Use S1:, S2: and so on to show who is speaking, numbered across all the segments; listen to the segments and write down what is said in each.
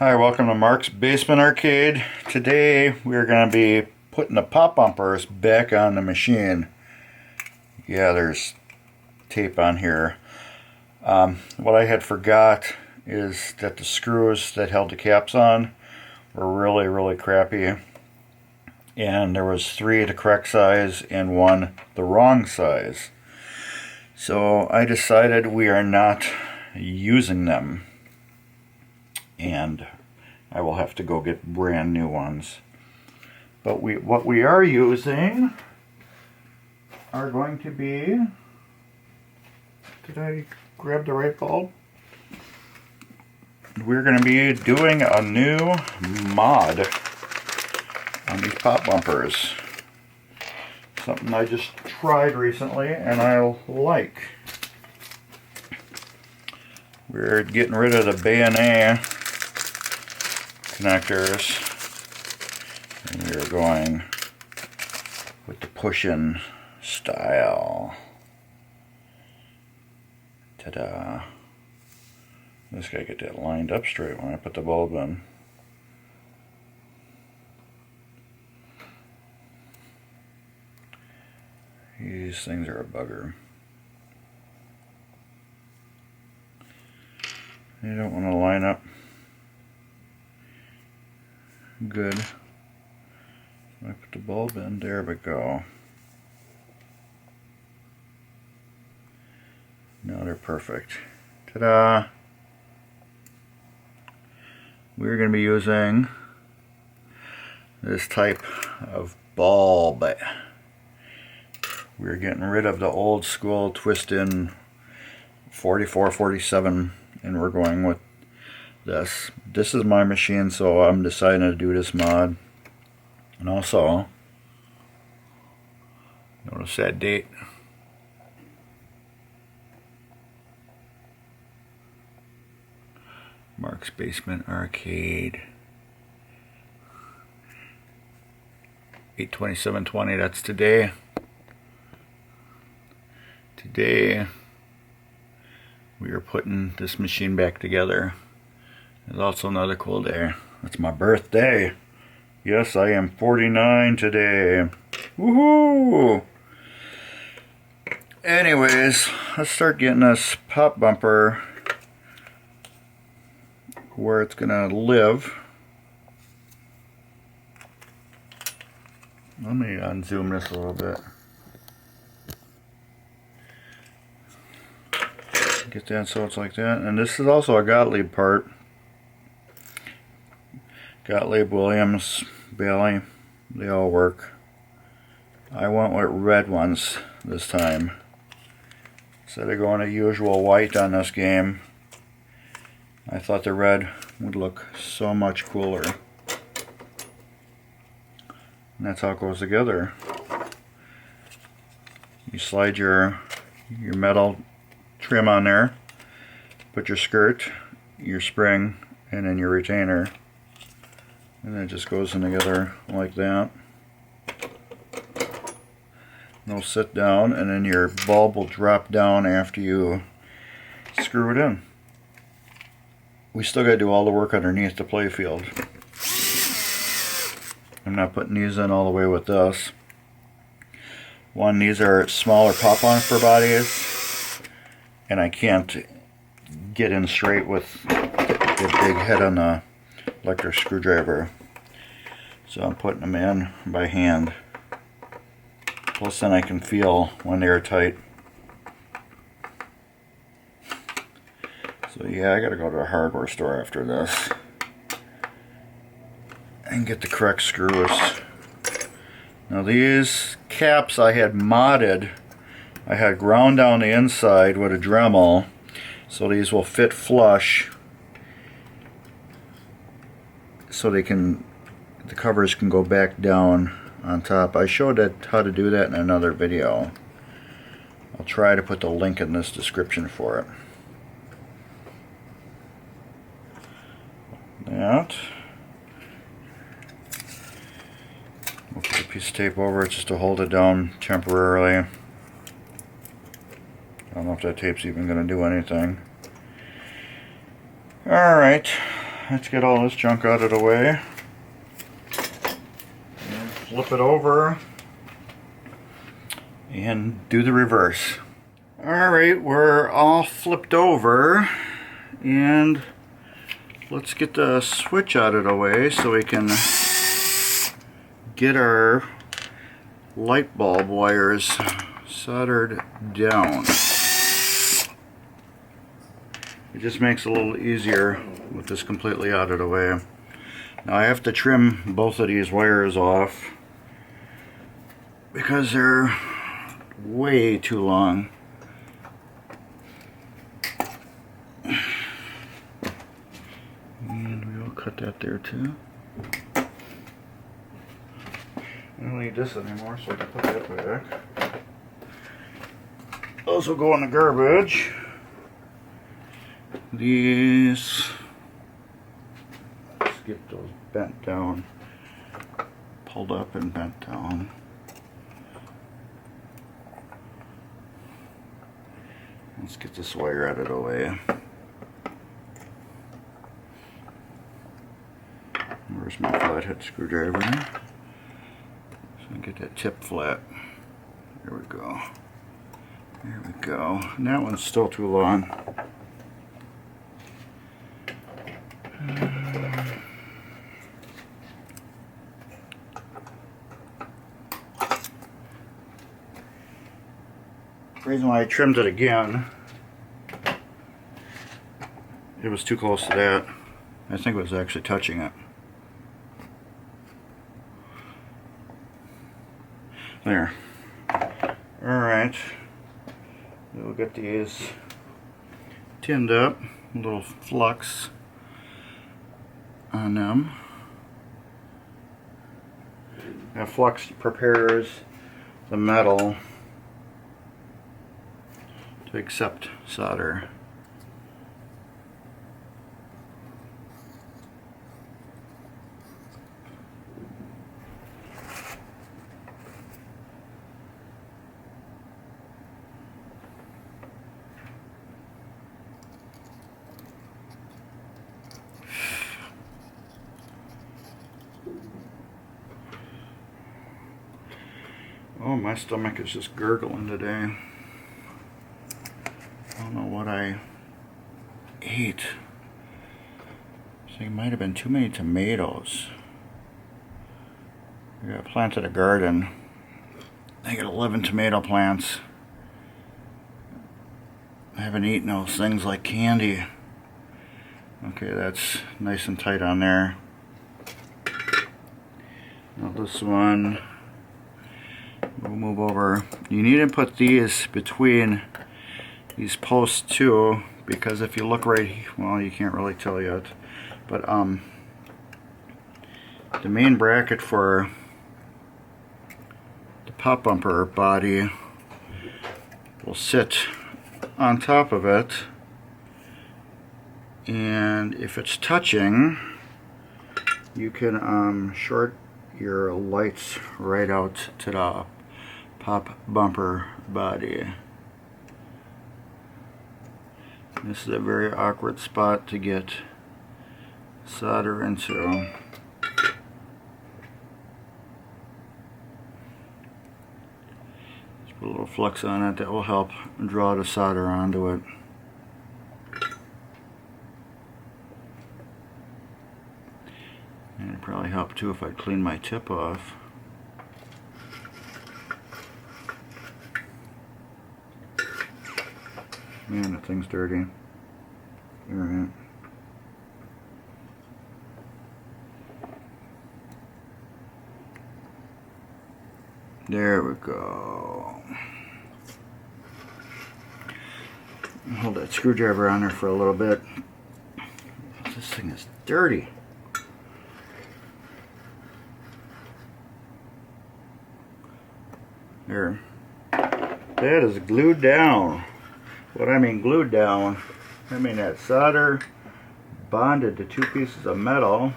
S1: Hi, welcome to Mark's Basement Arcade. Today we're going to be putting the pop bumpers back on the machine. Yeah, there's tape on here. What I had forgot is that the screws that held the caps on were really crappy. And there was 3 the correct size and 1 the wrong size. So I decided we are not using them. And I will have to go get brand new ones. But what we are using are going to be... Did I grab the right bulb? We're going to be doing a new mod on these pop bumpers. Something I just tried recently and I like. We're getting rid of the bayonet connectors and we're going with the push-in style. Ta-da! Just gotta get that lined up straight when I put the bulb in. These things are a bugger. You don't want to line up good. I put the bulb in, there we go. Now they're perfect. Ta-da! We're going to be using this type of bulb. We're getting rid of the old school twist-in 44, 47, and we're going with this. This is my machine, so I'm deciding to do this mod. And also, notice that date. Mark's Basement Arcade. 8/27/20, that's today. Today we are putting this machine back together. It's also another cool day. It's my birthday. Yes, I am 49 today. Woohoo! Anyways, let's start getting this pop bumper where it's gonna live. Let me unzoom this a little bit. Get that so it's like that. And this is also a Gottlieb part. Gottlieb, Williams, Bailey, they all work. I went with red ones this time. Instead of going to usual white on this game, I thought the red would look so much cooler. And that's how it goes together. You slide your metal trim on there, put your skirt, your spring, and then your retainer. And it just goes in together like that. It'll sit down and then your bulb will drop down after you screw it in. We still got to do all the work underneath the playfield. I'm not putting these in all the way with this. One, these are smaller pop-on-for bodies, and I can't get in straight with the big head on the electric screwdriver. So I'm putting them in by hand. Plus then I can feel when they're tight. So yeah, I gotta go to a hardware store after this and get the correct screws. Now these caps I had modded. I had ground down the inside with a Dremel, so these will fit flush, so the covers can go back down on top. I showed how to do that in another video. I'll try to put the link in this description for it. That. We'll put a piece of tape over it just to hold it down temporarily. I don't know if that tape's even going to do anything. Alright, let's get all this junk out of the way. And flip it over and do the reverse. Alright, we're all flipped over, and let's get the switch out of the way so we can get our light bulb wires soldered down. It just makes it a little easier with this completely out of the way. Now I have to trim both of these wires off because they're way too long. And we'll cut that there too. I don't need this anymore, so I can put that back. Those will go in the garbage. These, let's get those bent down, pulled up and bent down. Let's get this wire out of the way. Where's my flathead screwdriver? So I get that tip flat. There we go. There we go. And that one's still too long. The reason why I trimmed it again, it was too close to that. I think it was actually touching it. There. Alright. We'll get these tinned up, a little flux on them. That flux prepares the metal to accept solder. Oh, my stomach is just gurgling today. I don't know what I ate. I think it might have been too many tomatoes. I planted a garden. I got 11 tomato plants. I haven't eaten those things like candy. Okay, that's nice and tight on there. Now this one, we'll move over. You need to put these between these posts too, because if you look right, well, you can't really tell yet, but the main bracket for the pop bumper body will sit on top of it, and if it's touching, you can short your lights right out to the pop bumper body. This is a very awkward spot to get solder into. Just put a little flux on it, that will help draw the solder onto it. And it'd probably help too if I clean my tip off. Man, that thing's dirty. Alright. There we go. Hold that screwdriver on there for a little bit. This thing is dirty. There. That is glued down. What I mean glued down, I mean that solder bonded to two pieces of metal,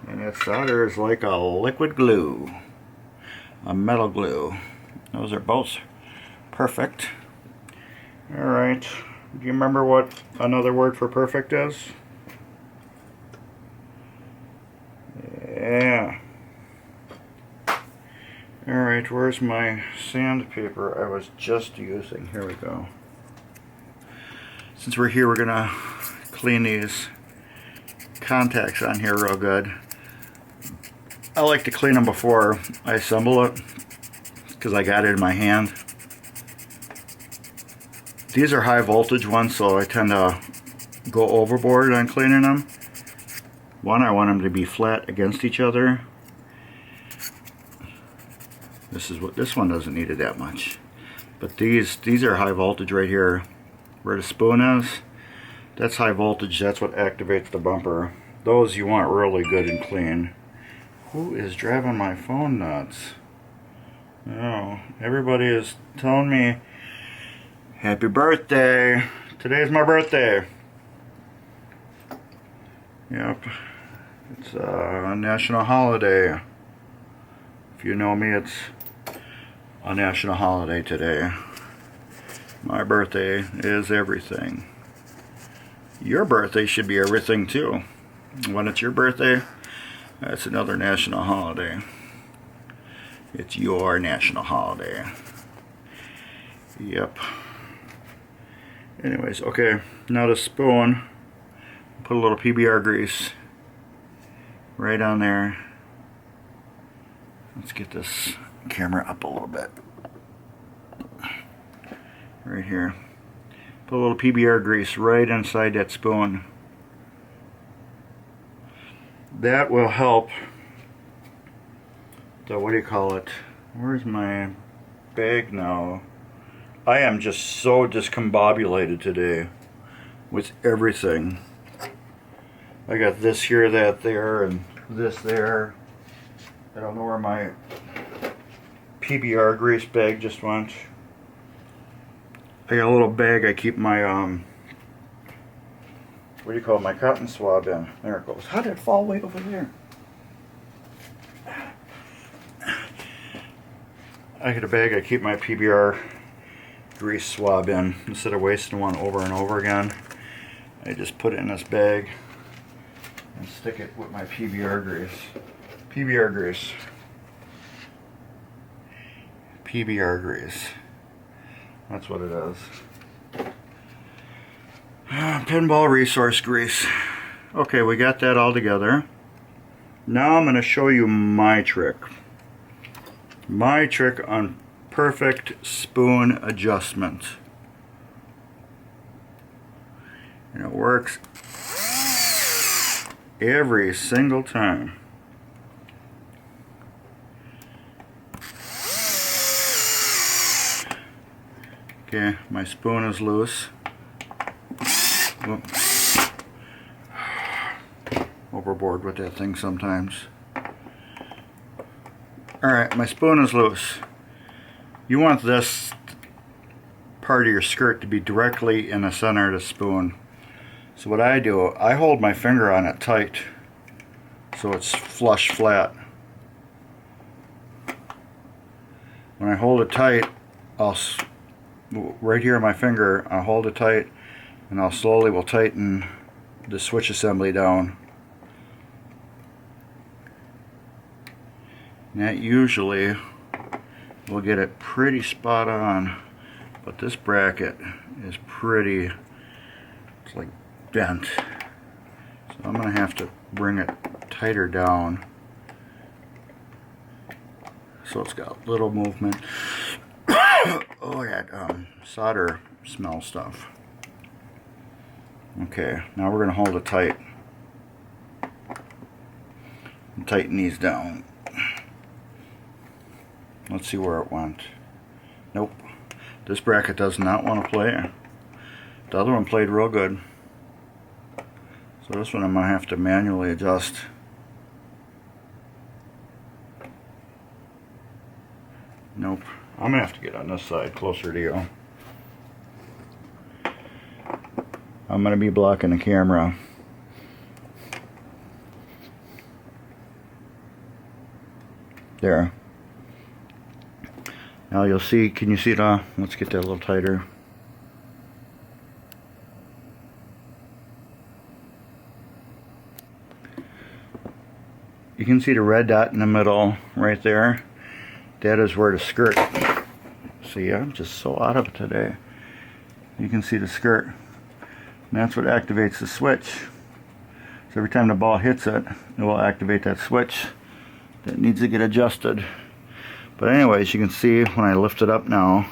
S1: and that solder is like a liquid glue, a metal glue. Those are both perfect. Alright, do you remember what another word for perfect is? Yeah. Alright, where's my sandpaper I was just using? Here we go. Since we're here, we're gonna clean these contacts on here real good. I like to clean them before I assemble it because I got it in my hand. These are high voltage ones, so I tend to go overboard on cleaning them. One, I want them to be flat against each other. This one doesn't need it that much. But these are high voltage right here. Where the spoon is, that's high voltage. That's what activates the bumper. Those you want really good and clean. Who is driving my phone nuts? Oh, everybody is telling me happy birthday. Today's my birthday. Yep. It's a national holiday. If you know me, it's a national holiday today. My birthday is everything. Your birthday should be everything too. When it's your birthday, that's another national holiday. It's your national holiday. Yep. Anyways, okay, now the spoon. Put a little PBR grease right on there. Let's get this camera up a little bit. Right here. Put a little PBR grease right inside that spoon. That will help the, what do you call it? Where's my bag now? I am just so discombobulated today with everything. I got this here, that there, and this there. I don't know where my PBR grease bag just went. I got a little bag I keep my, what do you call it, my cotton swab in. There it goes. How did it fall way over there? I got a bag I keep my PBR grease swab in. Instead of wasting one over and over again, I just put it in this bag and stick it with my PBR grease. PBR grease. PBR grease. That's what it is. Pinball resource grease. Okay, we got that all together. Now I'm going to show you my trick. My trick on perfect spoon adjustment. And it works every single time. Okay, my spoon is loose. Whoops. Overboard with that thing sometimes. Alright, my spoon is loose. You want this part of your skirt to be directly in the center of the spoon. So what I do, I hold my finger on it tight so it's flush flat. When I hold it tight, right here on my finger, I'll hold it tight and I'll slowly will tighten the switch assembly down. And that usually will get it pretty spot on, but this bracket is pretty, it's like bent. So I'm going to have to bring it tighter down so it's got little movement. Oh, that solder smell stuff. Okay, now we're going to hold it tight and tighten these down. Let's see where it went. Nope, this bracket does not want to play. The other one played real good. So this one I'm going to have to manually adjust. Nope, I'm going to have to get on this side closer to you. I'm going to be blocking the camera. There. Now you'll see, can you see the, let's get that a little tighter. you can see the red dot in the middle right there. That is where the skirt. See, I'm just so out of it today. You can see the skirt. And that's what activates the switch. So every time the ball hits it, it will activate that switch that needs to get adjusted. But anyways, you can see when I lift it up now,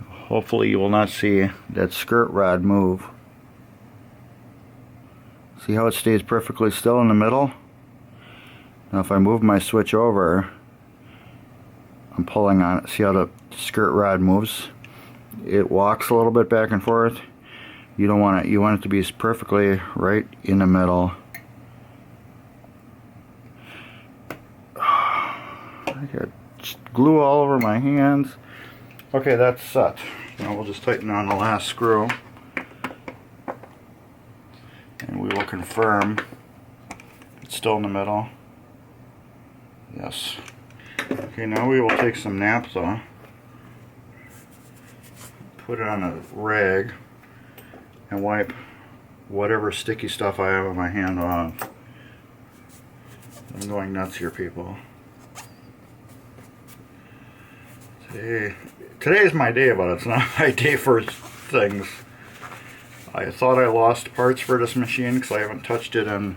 S1: hopefully you will not see that skirt rod move. See how it stays perfectly still in the middle? Now if I move my switch over, I'm pulling on it. See how the skirt rod moves? It walks a little bit back and forth. You don't want it. You want it to be perfectly right in the middle. I got glue all over my hands. Okay, that's set. Now we'll just tighten on the last screw, and we will confirm it's still in the middle. Yes. Okay, now we will take some naphtha, put it on a rag, and wipe whatever sticky stuff I have on my hand off. I'm going nuts here, people. Today's my day, but it's not my day for things. I thought I lost parts for this machine because I haven't touched it in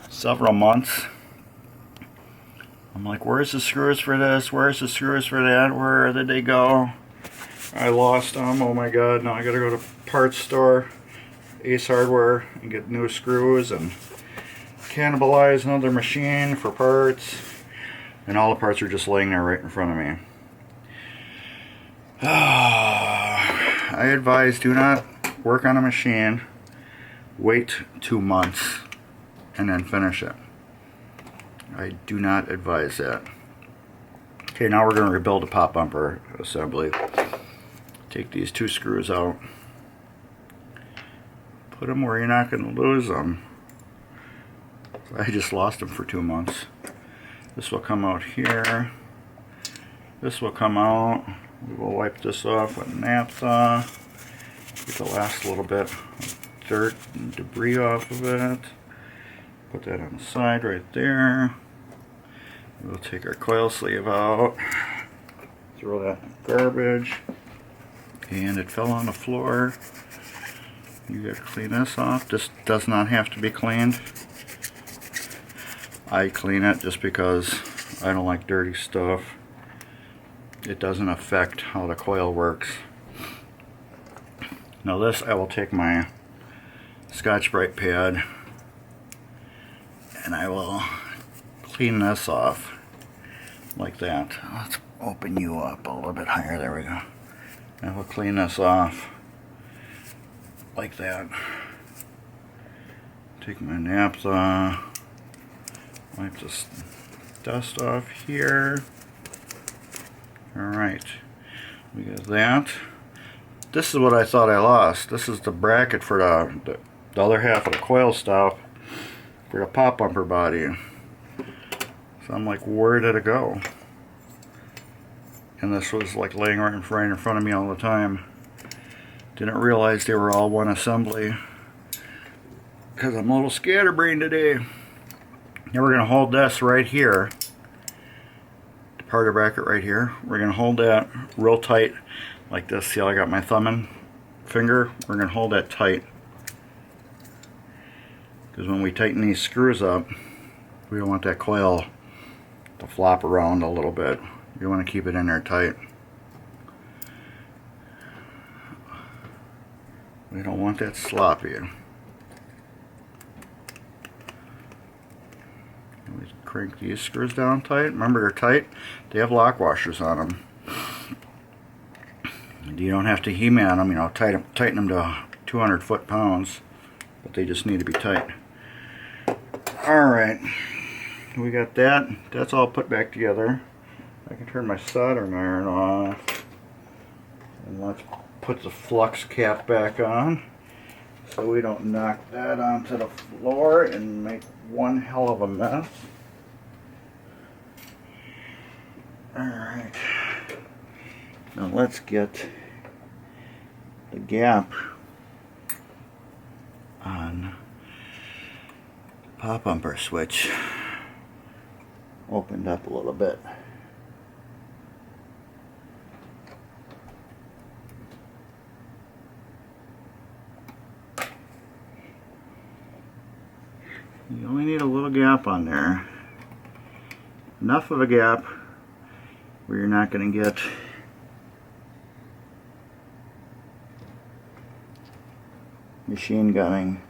S1: several months. I'm like, where's the screws for this? Where's the screws for that? Where did they go? I lost them. Oh my god, now I gotta go to parts store, Ace Hardware, and get new screws and cannibalize another machine for parts. And all the parts are just laying there right in front of me. I advise, do not work on a machine, wait 2 months, and then finish it. I do not advise that. Okay, now we're going to rebuild a pop bumper assembly. Take these 2 screws out. Put them where you're not going to lose them. I just lost them for 2 months. This will come out here. This will come out. We will wipe this off with naphtha. Get the last little bit of dirt and debris off of it. Put that on the side right there. We'll take our coil sleeve out. Throw that in the garbage. And it fell on the floor. You gotta clean this off. This does not have to be cleaned. I clean it just because I don't like dirty stuff. It doesn't affect how the coil works. Now this, I will take my Scotch-Brite pad and I will clean this off like that. Let's open you up a little bit higher. There we go. I will clean this off like that. Take my naphtha, wipe this dust off here. Alright, we got that. This is what I thought I lost. This is the bracket for the other half of the coil stop for the pop bumper body. So I'm like, where did it go? And this was like laying right in front of me all the time. Didn't realize they were all one assembly because I'm a little scatterbrained today. Now we're going to hold this right here. Part of the bracket right here. We're going to hold that real tight like this. See how I got my thumb and finger? We're going to hold that tight because when we tighten these screws up, we don't want that coil to flop around a little bit. You want to keep it in there tight. We don't want that sloppy. We crank these screws down tight. Remember, they're tight. They have lock washers on them. And you don't have to He-Man them, you know, tighten them to 200 foot-pounds, but they just need to be tight. Alright, we got that. That's all put back together. I can turn my soldering iron off. And let's put the flux cap back on so we don't knock that onto the floor and make one hell of a mess. Alright, now let's get the gap on the pop bumper switch. opened up a little bit. You only need a little gap on there. Enough of a gap where you're not going to get machine gunning.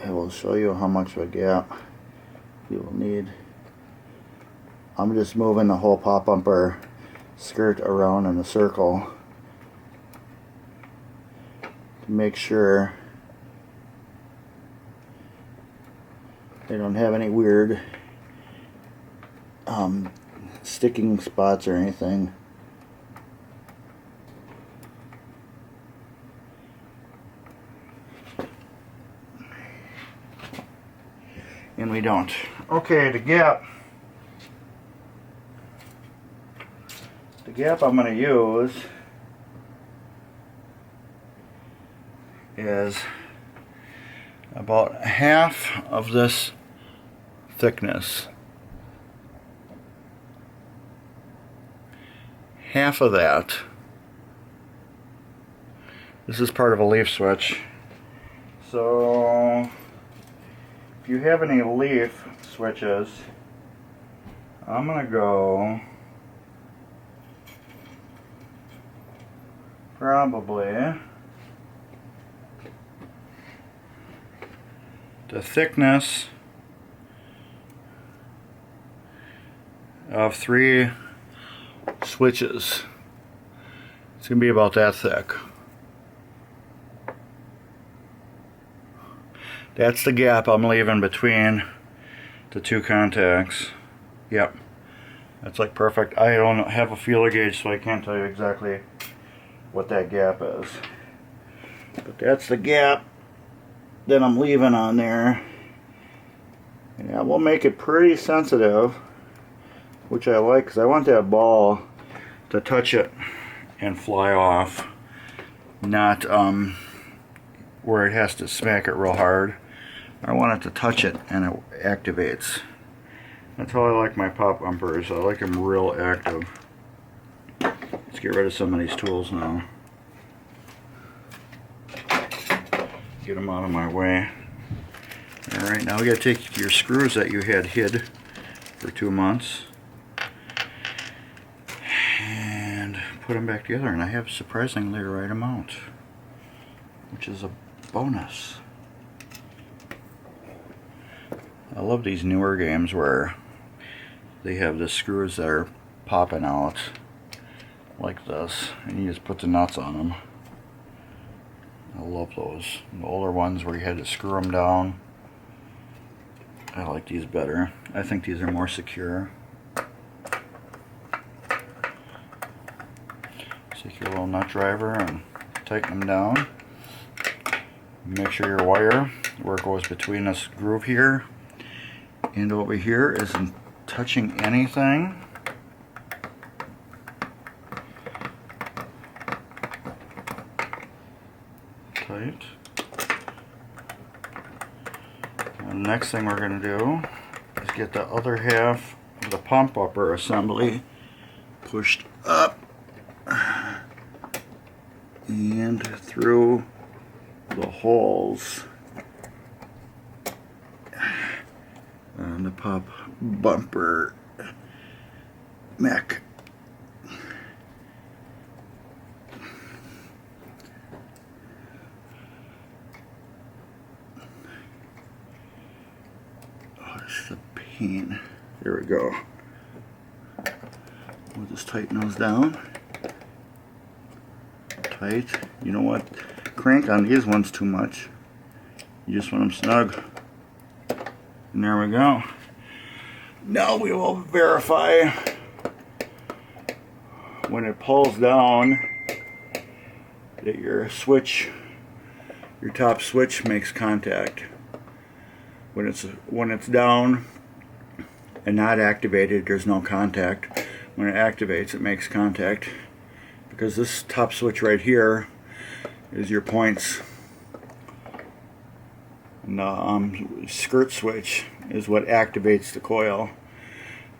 S1: I will show you how much of a gap you will need. I'm just moving the whole pop bumper skirt around in a circle to make sure they don't have any weird sticking spots or anything. And we don't. Okay, the gap I'm going to use is about half of this thickness. Half of that. This is part of a leaf switch. So if you have any leaf switches, I'm going to go probably the thickness of 3 switches. It's going to be about that thick. That's the gap I'm leaving between the 2 contacts. Yep, that's like perfect. I don't have a feeler gauge, so I can't tell you exactly what that gap is. But that's the gap that I'm leaving on there. And that will make it pretty sensitive, which I like because I want that ball to touch it and fly off, not where it has to smack it real hard. I want it to touch it and it activates. That's how I like my pop bumpers. I like them real active. Let's get rid of some of these tools now. Get them out of my way. Alright, now we got to take your screws that you had hid for 2 months and put them back together, and I have surprisingly the right amount, which is a bonus. I love these newer games where they have the screws that are popping out like this, and you just put the nuts on them. I love those. The older ones where you had to screw them down, I like these better. I think these are more secure. Take your little nut driver and tighten them down. Make sure your wire, where it goes between this groove here and over here, isn't touching anything. Tight. And the next thing we're going to do is get the other half of the pump upper assembly pushed up and through the holes on the pop bumper mech. Oh, it's a pain. There we go. We'll just tighten those down. Tight. You know what? Crank on these ones too much. You just want them snug. And there we go. Now we will verify when it pulls down that your switch, your top switch, makes contact. When it's down and not activated, there's no contact. When it activates, it makes contact, because this top switch right here is your points. And the skirt switch is what activates the coil.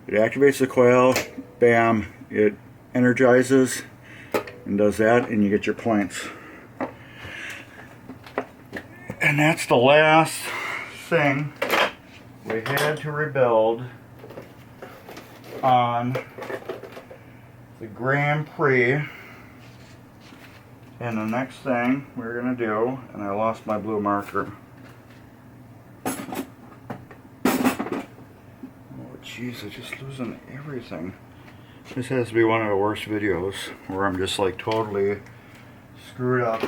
S1: It activates the coil, bam, it energizes and does that, and you get your points. And that's the last thing we had to rebuild on the Grand Prix. And the next thing we're going to do, and I lost my blue marker. Jeez, I'm just losing everything. This has to be one of the worst videos where I'm just like totally screwed up.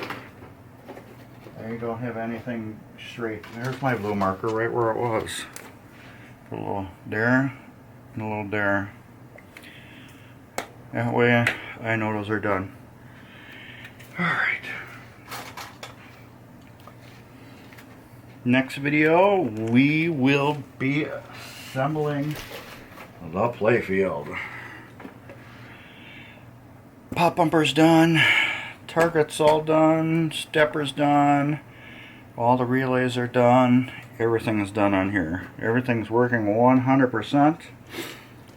S1: I don't have anything straight. There's my blue marker right where it was. A little there and a little there. That way I know those are done. Alright. Next video we will be assembling the playfield. Pop bumper's done, target's all done, stepper's done, all the relays are done, everything is done on here. Everything's working 100%.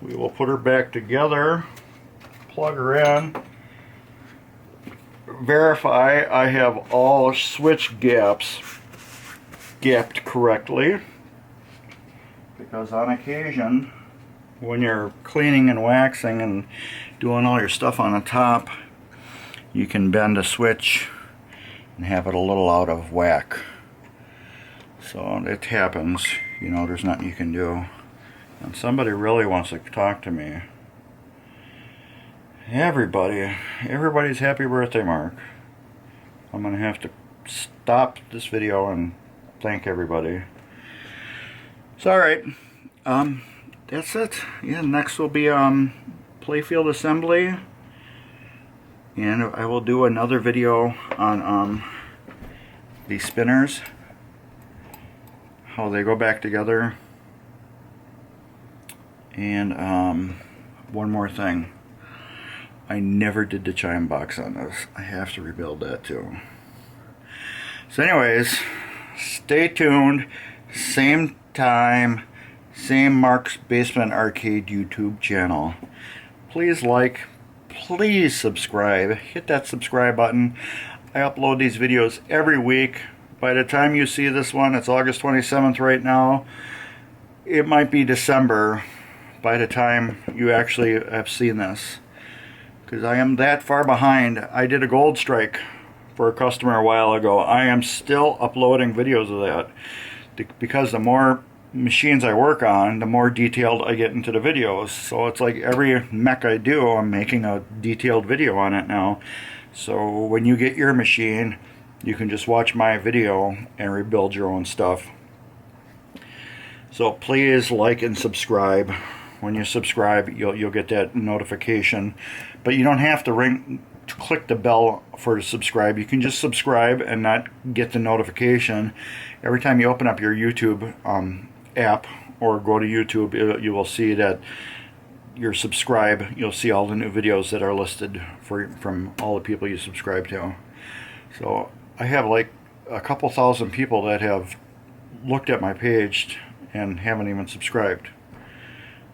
S1: We will put her back together, plug her in, verify I have all switch gaps gapped correctly. Because on occasion, when you're cleaning and waxing and doing all your stuff on the top, you can bend a switch and have it a little out of whack. So it happens, you know, there's nothing you can do. And somebody really wants to talk to me. Everybody's happy birthday, Mark. I'm going to have to stop this video and thank everybody. So alright, that's it. Yeah, next will be Playfield Assembly, and I will do another video on these spinners, how they go back together, and one more thing. I never did the chime box on this. I have to rebuild that too. So anyways, stay tuned. Same time, same Mark's Basement Arcade YouTube channel. Please like, please subscribe, hit that subscribe button. I upload these videos every week. By the time you see this one, it's August 27th right now. It might be December by the time you actually have seen this, because I am that far behind. I did a gold strike for a customer a while ago. I am still uploading videos of that, because the more machines I work on, the more detailed I get into the videos. So it's like every mech I do, I'm making a detailed video on it now. So when you get your machine, you can just watch my video and rebuild your own stuff. So please like and subscribe. When you subscribe, you'll get that notification. But you don't have to click the bell to subscribe. You can just subscribe and not get the notification. Every time you open up your YouTube app or go to YouTube, you will see that you're subscribed. You'll see all the new videos that are listed from all the people you subscribe to. So I have like a couple thousand people that have looked at my page and haven't even subscribed,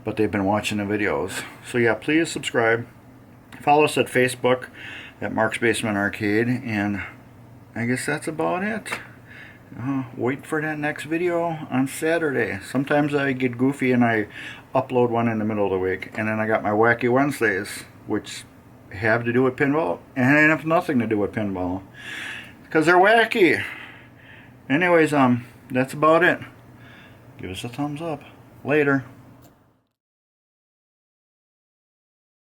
S1: but they've been watching the videos. So yeah, please subscribe. Follow us at Facebook at Mark's Basement Arcade, and I guess that's about it. Wait for that next video on Saturday. Sometimes I get goofy and I upload one in the middle of the week, and then I got my Wacky Wednesdays, which have to do with pinball and have nothing to do with pinball because they're wacky. Anyways, that's about it. Give us a thumbs up. Later.